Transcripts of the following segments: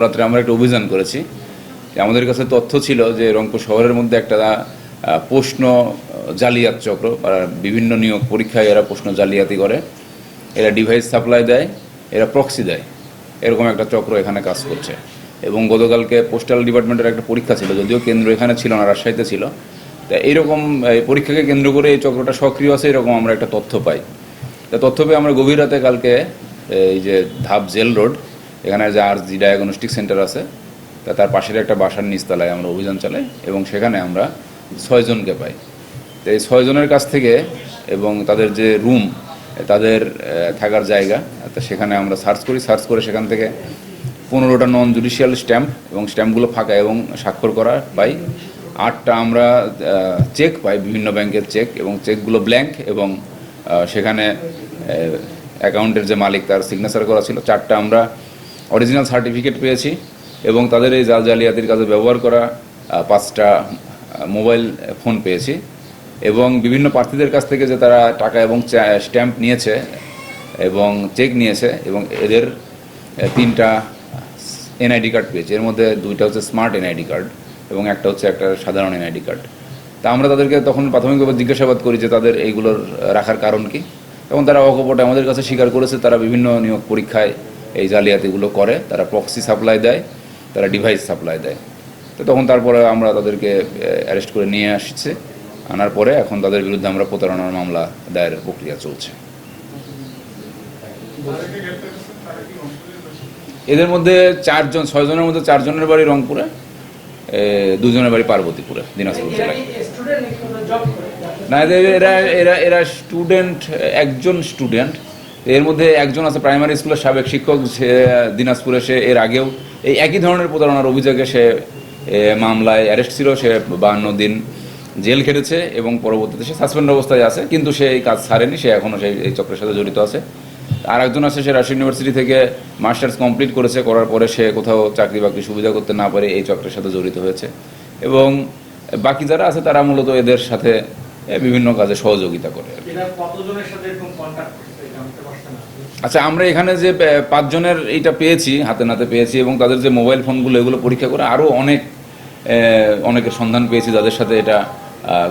রাত্রে আমরা একটা অভিযান করেছি। আমাদের কাছে তথ্য ছিল যে রংপুর শহরের মধ্যে একটা প্রশ্ন জালিয়াত চক্র, বিভিন্ন নিয়োগ পরীক্ষায় এরা প্রশ্ন জালিয়াতি করে, এরা ডিভাইস সাপ্লাই দেয়, এরা প্রক্সি দেয়, এরকম একটা চক্র এখানে কাজ করছে। এবং গতকালকে পোস্টাল ডিপার্টমেন্টের একটা পরীক্ষা ছিল, যদিও কেন্দ্র এখানে ছিল না, রাজশাহীতে ছিল। তা এইরকম পরীক্ষাকে কেন্দ্র করে এই চক্রটা সক্রিয় আছে, এরকম আমরা একটা তথ্য পাই। তা তথ্য পেয়ে আমরা গভীর রাতে কালকে এই যে ধাপ জেল রোড, এখানে যে RG ডায়াগনস্টিক সেন্টার আছে, তা তার পাশের একটা বাসার নিচতলায় আমরা অভিযান চালাই এবং সেখানে আমরা 6 জনকে পাই। তো এই 6 জনের কাছ থেকে এবং তাদের যে রুম, তাদের থাকার জায়গা, তো সেখানে আমরা সার্চ করে সেখান থেকে 15টা নন জুডিশিয়াল স্ট্যাম্প এবং স্ট্যাম্পগুলো ফাঁকা এবং স্বাক্ষর করা পাই। 8টা আমরা চেক পাই, বিভিন্ন ব্যাংকের চেক, এবং চেকগুলো ব্ল্যাঙ্ক এবং সেখানে অ্যাকাউন্টের যে মালিক তার সিগনেচার করা ছিল। 4টা আমরা অরিজিনাল সার্টিফিকেট পেয়েছি এবং তাদের এই জালিয়াতির কাজে ব্যবহার করা 5টা মোবাইল ফোন পেয়েছি। এবং বিভিন্ন প্রার্থীদের কাছ থেকে যে তারা টাকা এবং স্ট্যাম্প নিয়েছে এবং চেক নিয়েছে, এবং এদের 3টা NID কার্ড পেয়েছি। এর মধ্যে 2টা হচ্ছে স্মার্ট NID কার্ড এবং একটা হচ্ছে একটা সাধারণ NID কার্ড। তা আমরা তাদেরকে তখন প্রাথমিকভাবে জিজ্ঞাসাবাদ করি যে তাদের এইগুলোর রাখার কারণ কি। তখন তারা অকপটে আমাদের কাছে স্বীকার করেছে তারা বিভিন্ন নিয়োগ পরীক্ষায় এই জালিয়াতিগুলো করে, তারা প্রক্সি সাপ্লাই দেয়, তারা ডিভাইস সাপ্লাই দেয়। তো তখন তারপরে আমরা তাদেরকে অ্যারেস্ট করে নিয়ে আসছে, আনার পরে এখন তাদের বিরুদ্ধে আমরা প্রতারণার মামলা দায়েরের প্রক্রিয়া চলছে। এদের মধ্যে 6 জনের মধ্যে 4 জনের বাড়ি রংপুরে, 2 জনের বাড়ি পার্বতীপুরে, দিনাজপুর জেলায়। না, এরা স্টুডেন্ট, একজন স্টুডেন্ট। এর মধ্যে একজন আছে প্রাইমারি স্কুলের সাবেক শিক্ষক, সে দিনাজপুরে, সে এর আগেও এই একই ধরনের প্রতারণার অভিযোগে সে মামলায় অ্যারেস্ট ছিল। সে 52 দিন জেল খেটেছে এবং পরবর্তীতে সে সাসপেন্ড অবস্থায় আছে, কিন্তু সে এই কাজ ছাড়েনি, সে এখনও এই চক্রের সাথে জড়িত আছে। আর একজন আছে, সে রাজশাহী ইউনিভার্সিটি থেকে মাস্টার্স কমপ্লিট করেছে, করার পরে সে কোথাও চাকরি বাকরি সুবিধা করতে না পারে এই চক্রের সাথে জড়িত হয়েছে। এবং বাকি যারা আছে তারা মূলত এদের সাথে বিভিন্ন কাজে সহযোগিতা করে। আচ্ছা, আমরা এখানে যে 5 জনের এইটা পেয়েছি, হাতে নাতে পেয়েছি, এবং তাদের যে মোবাইল ফোনগুলো এগুলো পরীক্ষা করে আরও অনেকের সন্ধান পেয়েছি যাদের সাথে এটা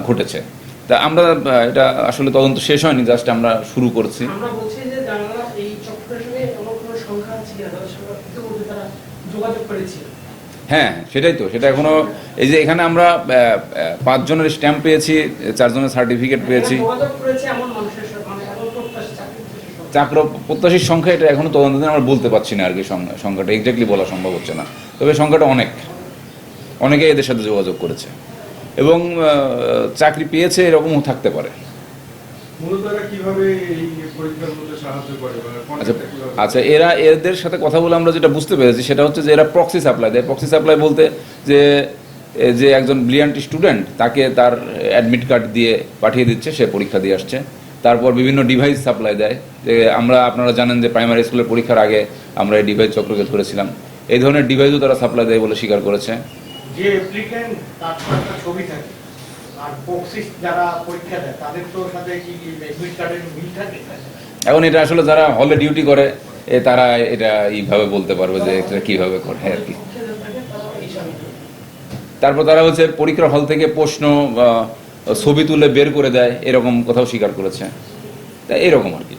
ঘটেছে। তা আমরা এটা আসলে তদন্ত শেষ হয়নি, জাস্ট আমরা শুরু করছি। হ্যাঁ, সেটাই তো, সেটা এখনো এই যে এখানে আমরা 5 জনের স্ট্যাম্প পেয়েছি, 4 জনের সার্টিফিকেট পেয়েছি। চাকর প্রত্যাশীর সংখ্যা এটা এখনো তদন্তে আমরা বলতে পারছি না আর কি, সংখ্যাটা এক্স্যাক্টলি বলা সম্ভব হচ্ছে না, তবে সংখ্যাটা অনেকে এদের সাথে যোগাযোগ করেছে এবং চাকরি পেয়েছে, এরকমও থাকতে পারে। আচ্ছা, এদের সাথে কথা বলে আমরা যেটা বুঝতে পেরেছি সেটা হচ্ছে যে এরা প্রক্সি সাপ্লাই দেয়। প্রক্সি সাপ্লাই বলতে যে একজন ব্রিলিয়ান্ট স্টুডেন্ট, তাকে তার অ্যাডমিট কার্ড দিয়ে পাঠিয়ে দিচ্ছে, সে পরীক্ষা দিয়ে আসছে। তারপর বিভিন্ন ডিভাইস সাপ্লাই দেয়, যে আপনারা জানেন যে প্রাইমারি স্কুলের পরীক্ষার আগে আমরা এই ডিভাইস চক্রকে ধরেছিলাম। এই ধরনের ডিভাইসও তারা সাপ্লাই দেয় বলে স্বীকার করেছে। যে অ্যাপ্লিক্যান্ট তার একটা ছবি থাকে আর প্রক্সিস যারা পরীক্ষা দেয় তাদের তো সাথে কি অ্যাডমিট কার্ডের মিল থাকে? এখন এটা আসলে যারা হলে ডিউটি করে তারা এটা এইভাবে বলতে পারবে যে এটা কিভাবে করে আর কি। তারপর তারা হচ্ছে পরীক্ষার হল থেকে প্রশ্ন ছবি তুলে বের করে দেয়, এরকম কোথাও স্বীকার করেছে। তা এরকম আর কি।